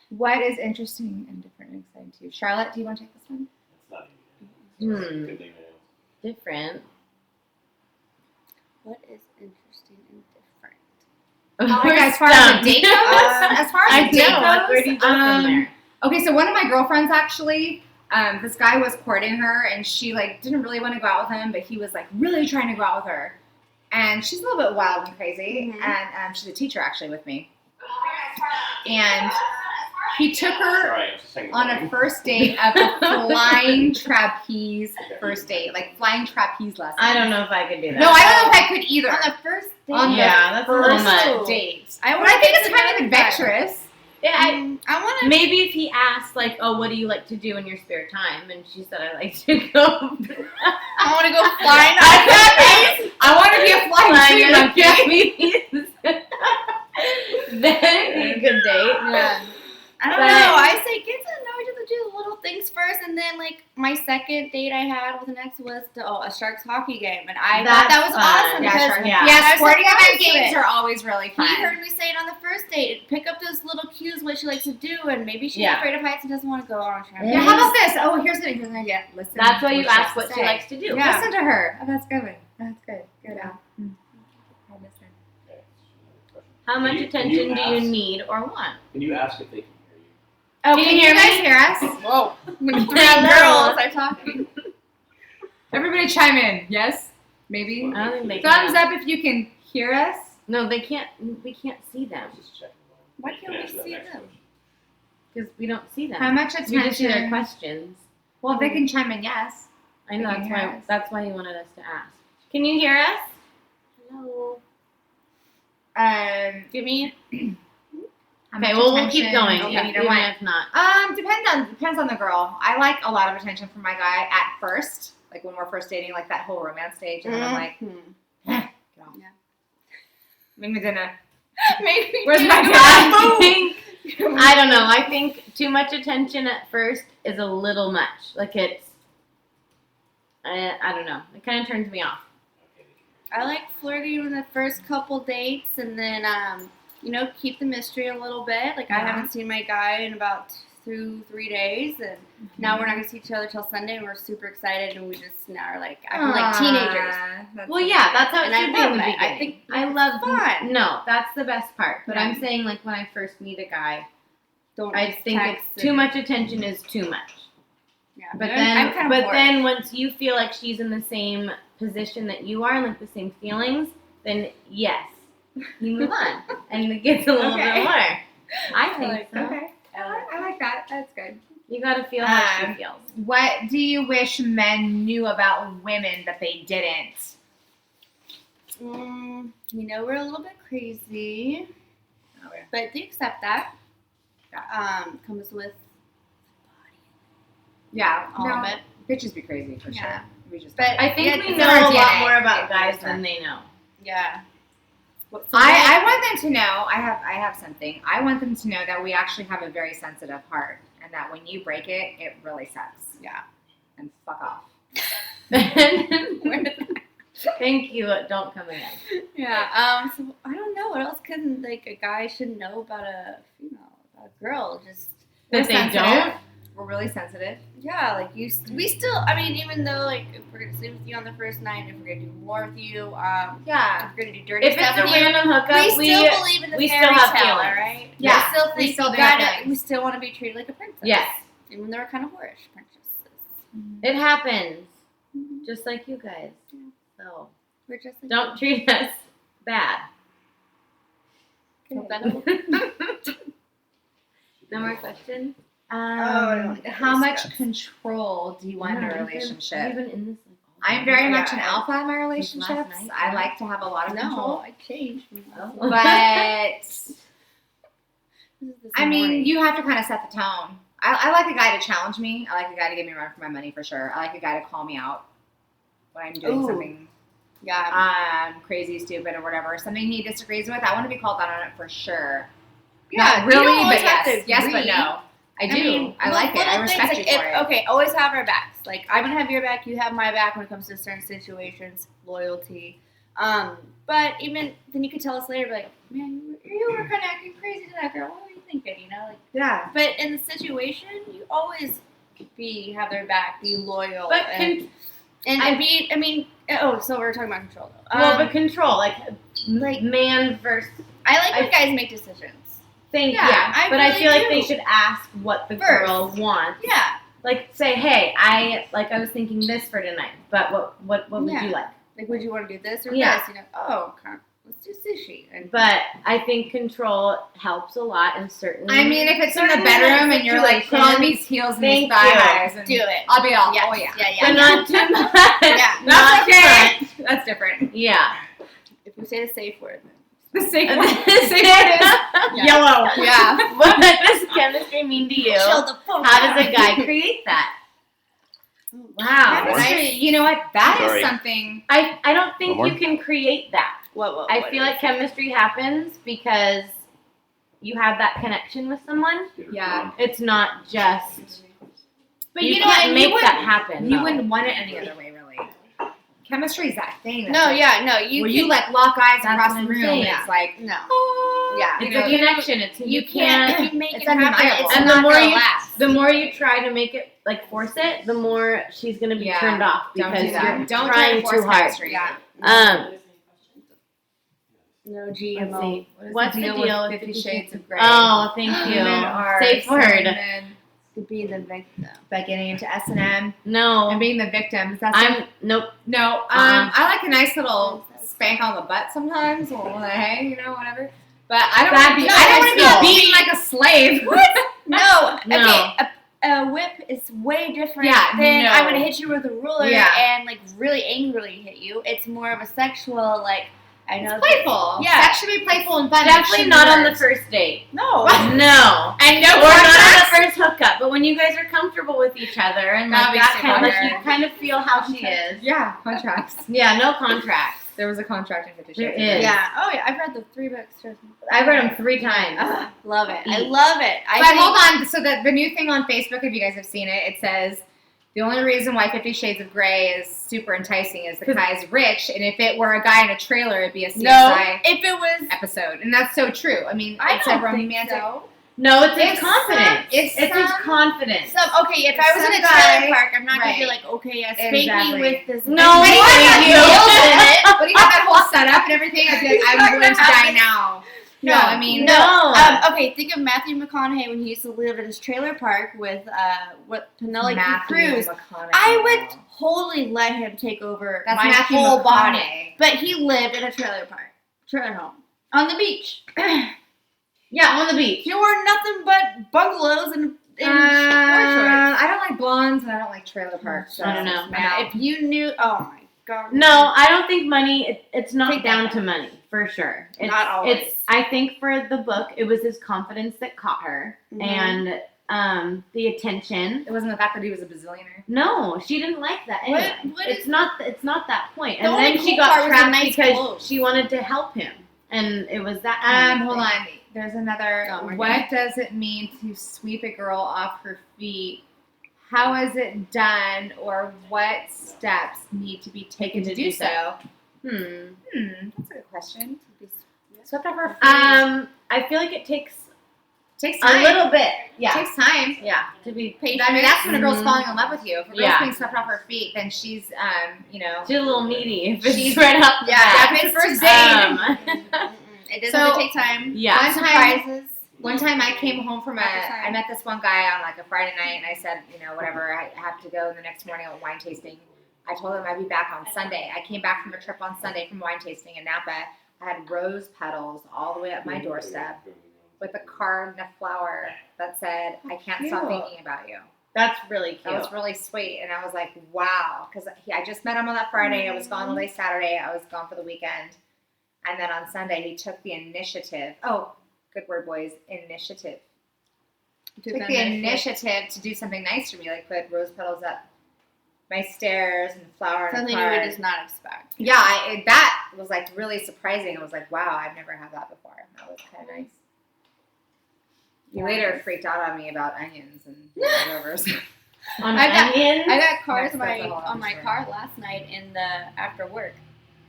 What is interesting and different and exciting to you, Charlotte? Do you want to take this one? It's not easy. Hmm. Good thing it is. Different. What is interesting and different? Like, We're as far as a stumped. date goes, as far as I a date know. Like, where do you goes, go from there? Okay, so one of my girlfriends actually, this guy was courting her, and she like didn't really want to go out with him, but he was like really trying to go out with her. And she's a little bit wild and crazy, Mhm. and she's a teacher actually with me. And he took her Sorry, I was just saying on a first date of a flying trapeze first date, like flying trapeze lesson. I don't know if I could do that. No, I don't know if I could either. On the first date? On the Yeah, that's a little first much. date. I But wanna I think get it's to kind know of the guy. adventurous. I want to. Maybe if he asked, like, oh, what do you like to do in your spare time? And she said, I like to go. I want to go flying on trapeze. I want to be a flying tree monkey. Then it'd be a good date. Yeah. I don't But- know. I say get to know each other, do the little things first, and then like my second date I had with an ex was to a Sharks hockey game, and I thought that was That's awesome fun. Yeah, because sure. Yeah. Yeah, I was sporting surprised event games with it. are always really fun. He heard me say it on the first date. Pick up those little cues what she likes to do, and maybe she's Yeah. afraid of heights and doesn't want to go on a trampoline. Yeah, how about this? Oh, here's an idea. Listen. That's why to you what ask has what to she say. likes to do. Yeah. Listen to her. Oh, that's good. That's good. Good. Okay. How much Can you attention do you ask- need or want? Can you ask if they can hear you? Oh, Can can you you hear guys me? hear us? Whoa! When three Hello. girls are talking. Everybody chime in. Yes? Maybe? I don't think they Thumbs can. up if you can hear us. No, they can't. We can't see them I was just checking. Why You can't can we answer that see next them? question. because we don't see them. How much We just see their attention? questions. Well, they can chime in yes. I know They can hear us. that's why he wanted us to ask. Can you hear us? Hello. Give me. How Okay, much well we'll keep attention going. do you Even need or want? if not. Depends on the girl. I like a lot of attention from my guy at first, like when we're first dating, like that whole romance stage, and then I'm like, Mhm. get off. Yeah. Make me dinner. Maybe. Where's my I dad? think I don't know. I think too much attention at first is a little much. Like it's, I don't know. It kind of turns me off. Okay. I like flirting in the first couple dates, and then keep the mystery a little bit. Like I Yeah. haven't seen my guy in about 2-3 days, and now we're not gonna see each other till Sunday, and we're super excited, and we just now are like acting like teenagers. Well, yeah, that's how it And I should be in love the it. I beginning. think I love fun. No, that's the best part. But Yeah. I'm saying like when I first meet a guy, Don't I just think text it's too and- much attention is too much. Yeah, But I'm kind of bored. then once you feel like she's in the same position that you are, like the same feelings, then yes, you move on, and it gets a little Okay. bit more. I think like so. that. Okay. I like that. That's good. You gotta feel how she Um, feels. What do you wish men knew about women that they didn't? We're a little bit crazy, Oh, yeah. but do accept that. Yeah. Comes with Yeah. all no, of it. bitches be crazy for Yeah. sure. We just But I think yeah, we it's know our a lot DNA. more about Yeah, guys for sure. than they know. Yeah. I want them to know. I have something. I want them to know that we actually have a very sensitive heart, and that when you break it, it really sucks. Yeah. And fuck off. Thank you. Don't come again. Yeah. So I don't know what else can like a guy should know about a a girl. Just That they don't. We're really sensitive. yeah, like we still. I mean, even though like if we're gonna sleep with you on the first night, if we're gonna do more with you, Yeah. if we're gonna do dirty If stuff it's a with you, random hookup, we still believe in the we still fairy have tale, feelings. right? Yeah, We still we think still you do have gotta. feelings. We still want to be treated like a princess. Yes, Even though we're kind of whorish princesses. it happens. Mhm. Just like you guys. Yeah. So We're just like don't treat us bad. Hope that No more questions? How much control do you want in a We've relationship? been in this. I'm very much an Yeah. alpha in my Last relationships. night, I yeah. like to have a lot of No, control. I changed. Oh. But I mean, you have to kind of set the tone. I like a guy to challenge me. I like a guy to give me a run for my money for sure. I like a guy to call me out when I'm doing Ooh. something yeah. crazy, stupid, or whatever. Something he disagrees with. I want to be called out on it for sure. Yeah, Not you really, don't always but have yes. to Yes, but agree. no. I do. mean, I like it. I little things, respect like, you for it. Okay, always have our backs. Like I'm gonna have your back, you have my back when it comes to certain situations, loyalty. But even then, you could tell us later, like, man, you were kind of acting crazy to that girl. What were you thinking? Like. Yeah. But in the situation, you always have their back, be loyal, But and be. I mean, so we're talking about control though. but control, like man versus. I like when guys make decisions. Think, Yeah, I but I really feel like do. they should ask what the First. girl wants. Yeah, Like say, hey, I was thinking this for tonight, but what would Yeah. you like? like would you want to do this or Yeah. this? Oh, okay. Let's do sushi. And But I think control helps a lot in certain. I mean, if it's in the certain bedroom and you're like, put on situations, these heels and these Thank thigh you. highs, and do it. I'll be all, Yes. oh yeah. Yeah, but not too much. Yeah. Not That's too okay. much. That's different. Yeah. If we say the safe word. The safe word, The safe word is yellow. Yeah. What does chemistry mean to you? Chill the fuck How out. does a guy create that? Wow. Chemistry. You know what? That is Sorry. something. I don't think One you more? can create that. What I feel like chemistry happens because you have that connection with someone. Yeah. It's not just. But you you know can't what? make You that wouldn't- happen. You though. wouldn't want it any other way, really. Chemistry is that thing. That's No, like, yeah, no, you where can, you like lock eyes That's across what the I'm room. saying. And it's like, no. oh, Yeah. you It's know, a connection. It's you can't. If you make it's it happen, undeniable. it's And not the more gonna you last. the more you try to make it like force it, the more she's gonna be Yeah. turned off Don't because do that. you're Don't try trying to force too hard. chemistry. Yeah. Let's No GMO. see. What What's the deal with 50 Shades of Grey? Oh, thank you. Women are Safe word. women To be the victim. by getting into S&M and No, being the victims. That's nope. no. I like a nice little spank on the butt sometimes. Well, hey, you know, whatever. But I don't That'd want to be be. I don't want to awful. be beaten like a slave. No, No. okay. A whip is way different Yeah, than no. I'm gonna hit you with a ruler Yeah. and like really angrily hit you. It's more of a sexual like I know. It's playful. Yeah. Sex should be playful and fun. Definitely not on the first date. No. No. And no Or not on the contracts. first hookup, but when you guys are comfortable with each other and like That'd be that kind of, super like you kind of feel how she is. Yeah, contracts. Yeah, no contracts. There was a contract in 50 There Shades. is. Yeah. Oh yeah. I've read the 3 books. I read them 3 times. Love it. I Eat. love it. But hold on. So the new thing on Facebook, if you guys have seen it, it says the only reason why 50 Shades of Grey is super enticing is the guy's rich, and if it were a guy in a trailer, it'd be a CSI No. If it was. episode, and that's so true. I mean, I it's don't a think romantic. so. No, it's his It's confidence. it's It's his some- confidence. Okay, if I was in a Some trailer guy- park, I'm not gonna be right. like, okay, yeah, spank Exactly. me with this. No, But he Thank got you. nails in it. But he got that whole setup and everything. I'd be like, He's I'm not going gonna to die have it. now. No, I mean, No. Okay, think of Matthew McConaughey when he used to live in his trailer park with Penelope Matthew Cruz. McConaughey. I would totally let him take over That's my Matthew whole body. McConaughey. But he lived in a trailer home, on the beach. Yeah, on the beach. You were nothing but bungalows and short I don't like blondes and I don't like trailer parks. So I don't know. shorts. Man, if you knew, oh my god. No, I don't think money. It's not Take that down back. to money for sure. It's, Not always. It's. I think for the book, it was his confidence that caught her, Mhm. and the attention. It wasn't the fact that he was a bazillionaire. No, she didn't like that. Anyway. What it's is- not. It's not that point. The And only then she cool got part was the trapped nice because clothes. she wanted to help him, and it was that. Kind of Hold thing. on. There's another. Oh, we're What does it mean to sweep a girl off her feet? How is it done, or what steps need to be taken to do so? Hmm. That's a good question. Swept off her feet. I feel like it takes takes a time. little bit. It Yeah. takes time. Yeah. To be I mean, that's when a girl's Mhm. falling in love with you. If a girl's Yeah. being swept off her feet, then she's, you know. She's a little needy. If it's She's- right up the Yeah, bat. if it's first date. It doesn't So- take time. Yeah. One time- Surprises. One time I came home from All the time. I met this one guy on like a Friday night and I said, you know, whatever, I have to go the next morning on wine tasting. I told him I'd be back on Sunday. I came back from a trip on Sunday from wine tasting in Napa. I had rose petals all the way up my doorstep with a card and a flower that said, I can't stop Cute. thinking about you. That's really cute. That was really sweet. And I was like, wow. Because I just met him on that Friday. I was gone all day Saturday. I was gone for the weekend. And then on Sunday, he took the initiative. Oh, good word, boys. Initiative. Took the initiative to do something nice for me, like put rose petals up my stairs and flower and Something a you card. would just not expect. Yeah, that was like really surprising. I was like, wow, I've never had that before. That was kind of nice. He Yeah. later freaked out on me about onions and leftovers. On I got- onions. I got cars That's a whole on my other car last night in the after work.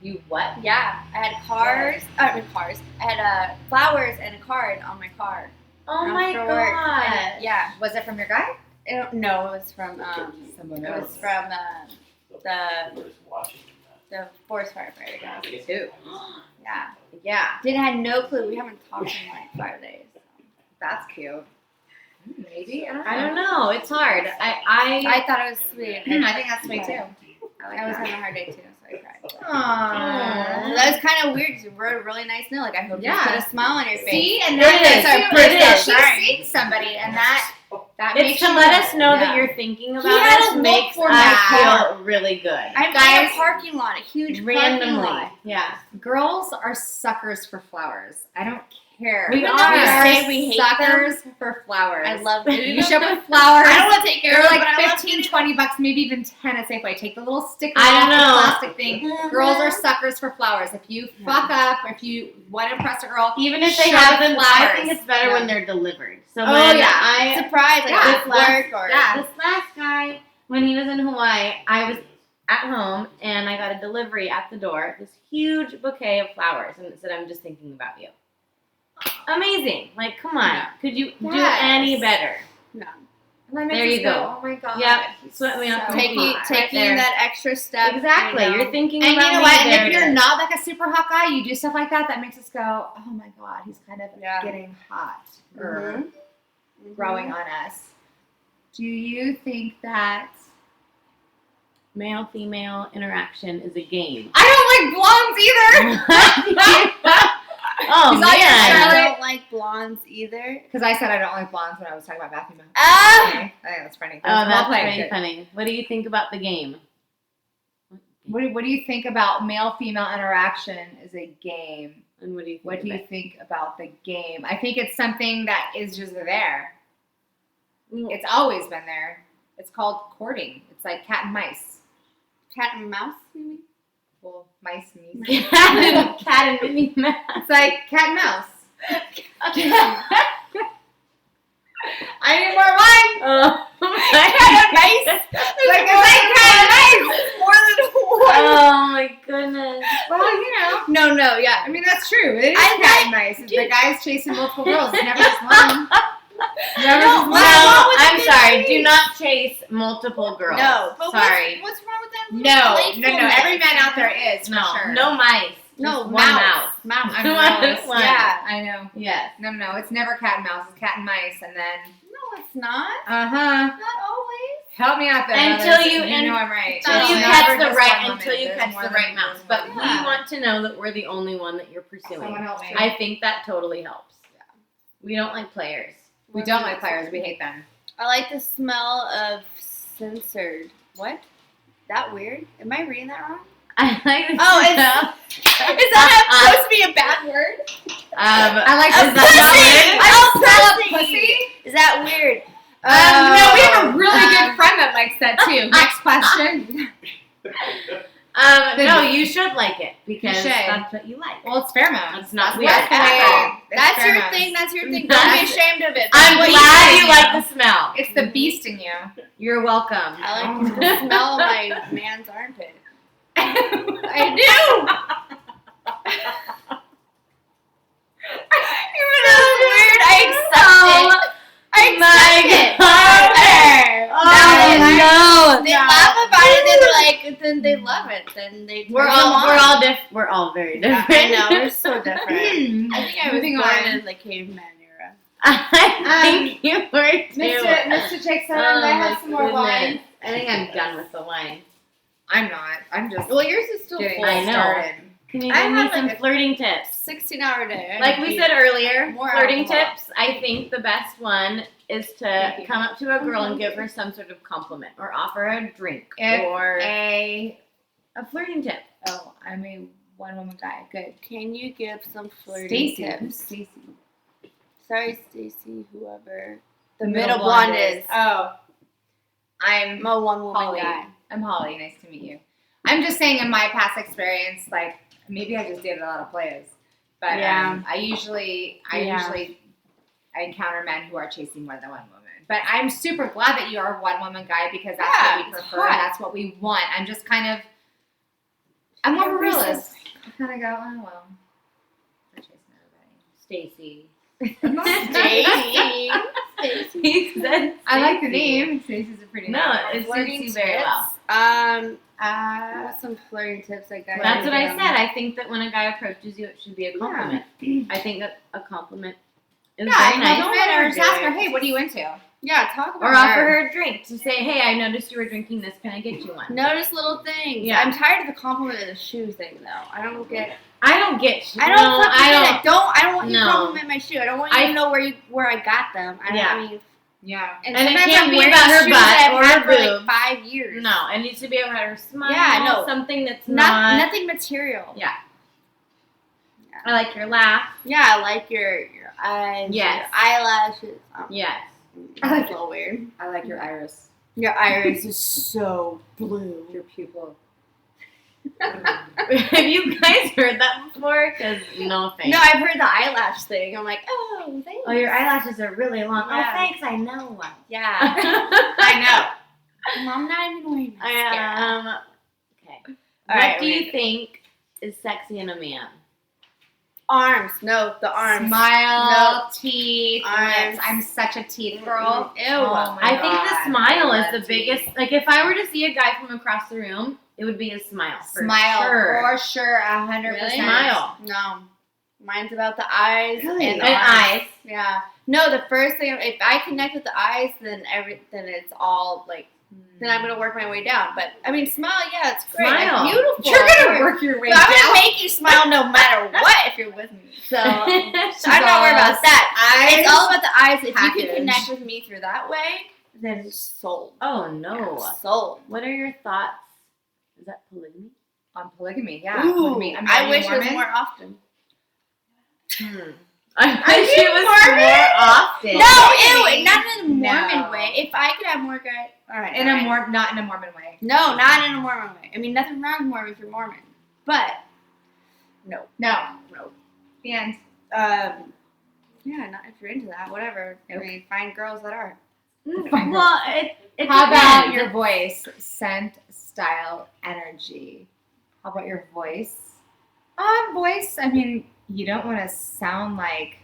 You what? Yeah, I had cars. I had flowers and a card on my car. Oh my after god. work. And, yeah. Was it from your guy? No, it was from Someone it else. was from the We're just watching that. the forest firefighter guy. Too. Yeah. Yeah, Didn't had no clue. We haven't talked in like 5 days. that's cute. Maybe, I don't know. It's hard. I I thought it was sweet. I think that's sweet too. I like I was that. having a hard day too, so I cried. Aww. That was kind of weird because you wrote a really nice note. Like, I hope Yeah. you put a smile on your face. See, and It that's is. so It British. is. She's seeing somebody, and that it's makes to you let us know yeah. that you're thinking about had us a look makes for us that. feel really good. I'm in Guys, a parking lot, a huge parking Randomly. lot. Yeah. Girls are suckers for flowers. I don't care. We But are. then we are say we hate suckers for flowers. I love it. You show up with flowers. I don't want to take care They're of it, like but I love 15, 20 bucks, maybe even 10 at Safeway. Take the little sticker I off don't the know. plastic thing. Girls are suckers for flowers. If you fuck up, if you want to impress a girl, Even if they show have the them, I flowers. think it's better Yeah. when they're delivered. So Oh, when yeah. I surprise, like Yeah. this work or Yeah. this last guy, when he was in Hawaii, I was at home and I got a delivery at the door. This huge bouquet of flowers, and it said, "I'm just thinking about you." Amazing! Like, come on, Yeah. could you do Yes. any better? no. and that makes There us you go. Oh my god. Yep. he's Sweat me up. so Taking hot. taking there. that extra step. Exactly. You know. You're thinking And about you know me. what? And There if it you're is. not like a super hot guy, you do stuff like that. That makes us go, "Oh my god, he's kind of Yeah. getting hot or Mhm. growing on us." Do you think that? Male-female interaction is a game. I don't like blondes either. Oh He's all your man. Charlotte. I don't like blondes either. Because I said I don't like blondes when I was talking about Matthew. Ah! Okay, I think that's funny. Oh, Well that's played. very Good. funny. What do you think about the game? What do you think about male-female interaction as a game? And what do you think? What of do you it? think about the game? I think it's something that is just there. Mm. It's always been there. It's called courting. It's like cat and mice. Cat and mouse, you mean? Well, mice and mice. Cat and Minnie Mouse. It's like cat and mouse. I need more wine. Oh my Like it's like cat and mice. More than one. Oh my goodness. Well, you know. No, yeah. I mean, that's true. It is I cat and mice. The guy's chasing multiple girls. It's never just one. Never just No, one. I'm sorry. Do not chase multiple girls. No, but sorry. What's wrong with that? No. Playfulness? Every man out there is, No, for sure. no mice. No, Just one mouse. Mouse. I know. One. Yeah, I know. Yes. No, it's never cat and mouse. It's cat and mice, and then No, it's not. huh. Not always. Help me out there. Until brothers. you- you know I'm right. Until It's you never catch the just right, one woman. until you There's catch more the than right mouse. just But one we woman. want to know that we're the only one that you're pursuing. Someone help me. I think that totally helps. We don't like players. We don't like players. We hate them. I like the smell of censored. What? That weird? Am I reading that wrong? I like this. Oh, Is that supposed to be a bad word? I like is this. that Oh, Smell of pussy. pussy. Is that weird? No, we have a really good friend that likes that too. Next question. No, you should like it because should. that's what you like. Well, it's pheromones. It's not That's weird the way at all. it's That's your pheromones. thing. That's your thing. Don't be ashamed of it. I'm That's what glad you you like the smell. It's the beast in you. You're welcome. I like the smell of my man's armpit. I do. Even though it's weird, I accept it. I accept it. Oh, They laugh about it, then they're like, then they love it, then they. We're all very different. I know, we're so different. I think I was Moving born on. in the caveman era. I think you were too. Mr. Jackson, I have some more wine. I think I'm done with the wine. I'm not. I'm just Well, yours is still getting full. I know. started. Can you I give me have, some like, flirting tips? 16-hour day. Like we said earlier, More flirting alcohol. tips. I think the best one is to come up to a girl and give her some sort of compliment or offer her a drink or A flirting tip. oh, I'm a one woman guy. Good. Can you give some flirting Stacy. tips? Stacy. Sorry, Stacy, whoever. The middle blonde is. Oh. I'm I'm a one-woman Holly. guy. I'm Holly. Nice to meet you. I'm just saying in my past experience, like maybe I just dated a lot of players, but Yeah. I usually encounter men who are chasing more than one woman. But I'm super glad that you are a one woman guy because that's Yeah, what we it's prefer. hot. And that's what we want. I'm just kind of I'm more of a Every realist. I kind of go, oh well, they're chasing Stacy. everybody. Stacy. He said I like the Stacy. name. Stacey's a pretty No, name. it suits you very well. What's some flirting tips I got? That's what I said. I think that when a guy approaches you, it should be a compliment. I think that a compliment is Yeah, very nice. compliment her. Just ask her, hey, what are you into? Yeah, talk about Or offer her a drink to say, hey, I noticed you were drinking this. Can I get you one? Notice little things. Yeah. I'm tired of the compliment of the shoe thing though. I don't get. I don't get. I don't. No, fucking I get don't. it. I don't want you to No. compliment my shoe. I don't want you to know where I got them. Yeah. I mean, Yeah. and And it sometimes can't I'm be wearing about her shoes butt that or I've had her for like boobs. 5 years. No, it needs to be about her smile. Yeah, no. Something that's not. Nothing material. Yeah. I like your laugh. Yeah, I like your eyes. Yes. Your eyelashes. Yes. That's a little weird. I like your iris. Your iris is so blue. Your pupil. Have you guys heard that before? Because no thanks. No, I've heard the eyelash thing. I'm like, oh, thanks. Oh, your eyelashes are really long. Yeah. Oh, thanks. I know. Yeah. I know. I'm not even wearing know. mascara. Okay. All What right, do you wait. think is sexy in a man? Arms. No, the arms. Smile, Nope. teeth, Arms. lips. I'm such a teeth girl. Ew. Oh my I think the God, smile I is love the teeth. biggest. Like, if I were to see a guy from across the room, it would be his smile. For Smile sure. for sure, 100%. Really? Smile. No. Mine's about the eyes Really? and the And arms. eyes. Yeah. No, the first thing, if I connect with the eyes, then it's all like, then I'm gonna work my way down. But I mean, smile, yeah, it's great. Smile. Like, beautiful. You're gonna Sure. work your way But I'm down. gonna make you smile no matter what if you're with me. So I'm not worried about that. Eyes. It's all about the eyes. If you Package. can connect with me through that way, then sold. Oh no. Sold. What are your thoughts? Is that polygamy? On polygamy, yeah. Ooh, Polygamy. I wish it was Mormon. more often. I wish you it was Mormon? more often. No, ew, not in a Mormon No. way. If I could have more guys, all right. In all a right. not in a Mormon way. No, not in a Mormon way. I mean, nothing wrong with Mormon if you're Mormon, but no. No. The end. Yeah, not if you're into that, whatever. Nope. I mean, find girls that are. Well, it How about depends. your voice, scent, style, energy? How about your voice? Voice. I mean, you don't want to sound like.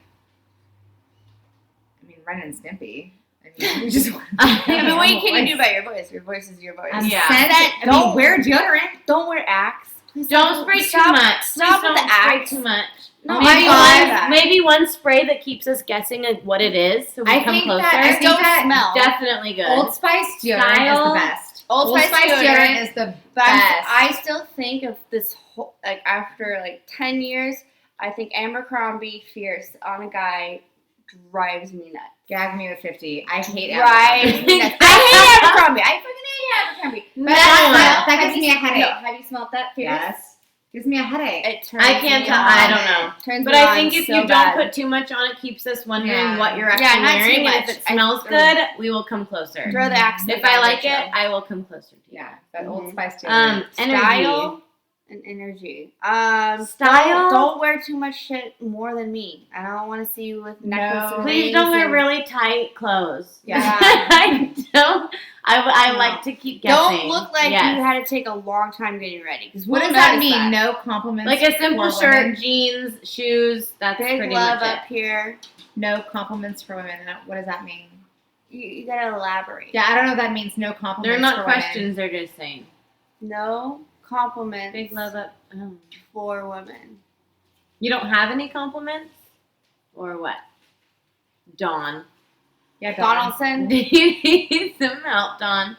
I mean, Ren and Stimpy. I mean, you just want. I mean, what can you do about your voice? Your voice is your voice. Yeah. Scent. I Don't mean, wear deodorant. Don't wear Axe. Please Don't spray too stop- much. Stop Please with the don't spray Axe. too much. No, maybe I love that. maybe one spray that keeps us guessing at what it is, so we I come think closer. that- I think Don't that smell. Definitely good. Old Spice deodorant Style. is the best. Old Spice deodorant is the But best. I still think of this whole, like, after like 10 years, I think Abercrombie Fierce on a guy drives me nuts. Gag me with 50. I hate Drives Abercrombie. me nuts. I hate Abercrombie. I freaking hate Abercrombie. No. But That have gives you- me a headache. No, have you smelled that Fierce? Yes. Gives me a headache. It turns I can't me tell. on. I don't know. Turns But me I on think if so you don't bad. put too much on, it keeps us wondering Yeah. what you're actually Yeah, not too wearing, and much. if it smells I- good, we will come closer. Throw the Axe. in the If I like garbage, it, I will come closer to you. Yeah, that Old Mhm. Spice deodorant. Energy. Style and energy. Style? Don't wear too much shit more than me. I don't want to see you with necklaces. No. Please don't wear really tight clothes. Yeah. I don't. I No. like to keep guessing. Don't look like Yes. you had to take a long time getting ready. Because What does that mean? No compliments. Like a simple for shirt, women? jeans, shoes. That's Big pretty love much up here. No compliments for women. What does that mean? You gotta elaborate. Yeah, I don't know if that means no it. compliments. They're not for questions. They're just saying. No compliments Big love up. Oh. for women. You don't have any compliments, or what? Dawn. Women. Yeah, Donald. Donaldson. Do you need some help, Dawn?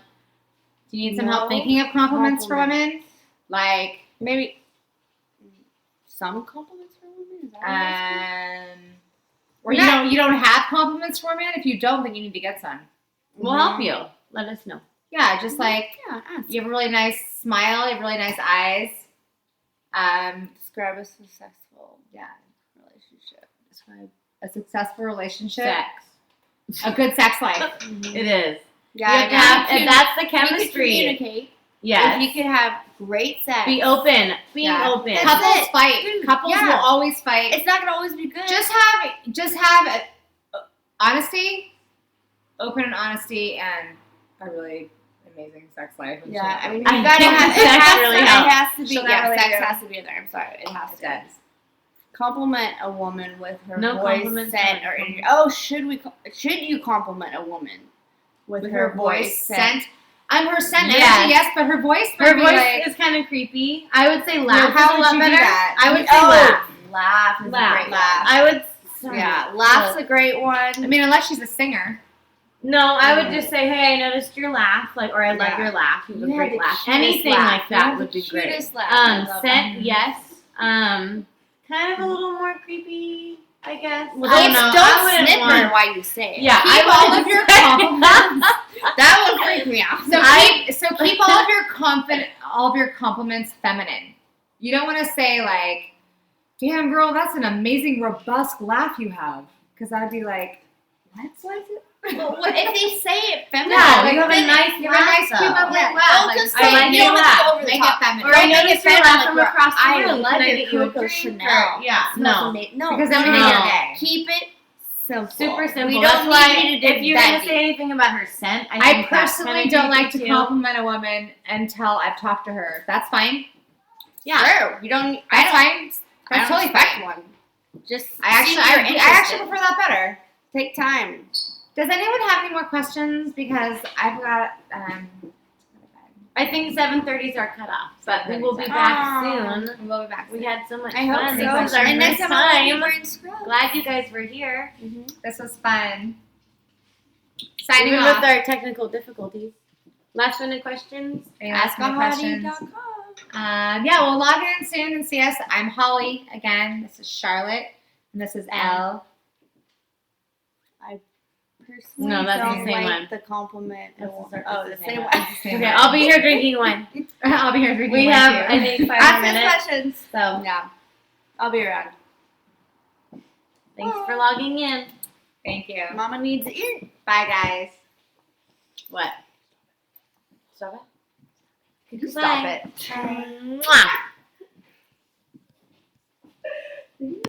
Do you need some No help thinking of compliments for compliments. women? Like, Maybe some compliments for women. Is that what you're asking? or Not- you don't have compliments for women. If you don't, then you need to get some. We'll help you. Let us know. Yeah, just like Yeah, ask. you have a really nice smile. You have really nice eyes. Describe a successful Yeah, relationship. describe a successful relationship. Sex. A good sex life. It is. Yeah, You have to have, and that's the chemistry. communicate. Yes. If you could have great sex. Be open. Be Yeah. open. That's Couples it. fight. Dude, Couples yeah. will always fight. It's not gonna always be good. Just have honesty, open and honesty, and a really amazing sex life. I'm yeah, sure. I mean, you I gotta think have sex it has, really it helps. has to be. She'll Yeah, not really sex do. has to be in there. I'm sorry, it has it to. does. Compliment a woman with her No voice, compliments scent, on- or energy. Oh, should you compliment a woman with her voice, scent? I'm her scent Yes. energy, yes, but her voice might Her be voice like, is kind of creepy. I would say laugh how is a would lot you do better. that? I would say Oh, laugh. Laugh is Laugh. a great laugh. I would. Yeah, laugh's a great one. I mean, unless she's a singer. No, I would just say, "Hey, I noticed your laugh," like, or "I love Yeah. your laugh." You have a You great the laugh. cutest Anything laugh. like You that have would the be great. cutest laugh. I love Scent, that. yes. Kind of a little more creepy, I guess. Well, I don't know. I don't wouldn't snip her want- while you say it. Yeah, Keep I all wouldn't of your say- compliments. That would freak me out. Keep all of your compliments feminine. You don't want to say like, damn girl, that's an amazing robust laugh you have. Because I'd be like, what was it? But what if they say it feminine? Yeah, like, you have a then nice you have a nice, laugh, cute, though. bubbly Yeah, laugh. don't Like, just I say like you your don't have to laugh. go over the Make it top. feminine. Or I Don't make it noticed your feminine, laugh from like, across the I room. love Can I your get you a Coco drink? Chanel. Yeah, It's not no. ama- no, Because then we No. make your day. keep it simple. Super simple. We That's don't why need you to dig if you're that gonna deep. say anything about her scent, I I think that's personally kinda don't like to creepy, too. compliment a woman until I've talked to her. That's fine. Yeah. Sure. You don't. That's I fine. don't. That's totally expect fine. one. Just I see actually, if you're I actually interested. prefer that better. Take time. Does anyone have any more questions? Because I've got I think 7:30 is our cutoff, but we will be back soon. We'll be back. We had so much I hope fun. so. This was our And next first time I'll be time. wearing scrubs. Glad you guys were here. This was fun. Signing Even off. with our technical difficulties. Last minute questions? AskAHottie.com. Yeah, we'll log in soon and see us. I'm Holly again. This is Charlotte, and this is Elle. Personally, No, that's the don't same like one. the compliment. That's the Oh, the same same one. one. Okay, I'll be here drinking wine. I'll be here drinking We wine have, too. I think, 5 more Ask us minutes. questions. So, Yeah, I'll be around. thanks for logging in. Thank you. Mama needs to eat. Bye, guys. What? Stop it? Could you stop Bye. it? Mwah.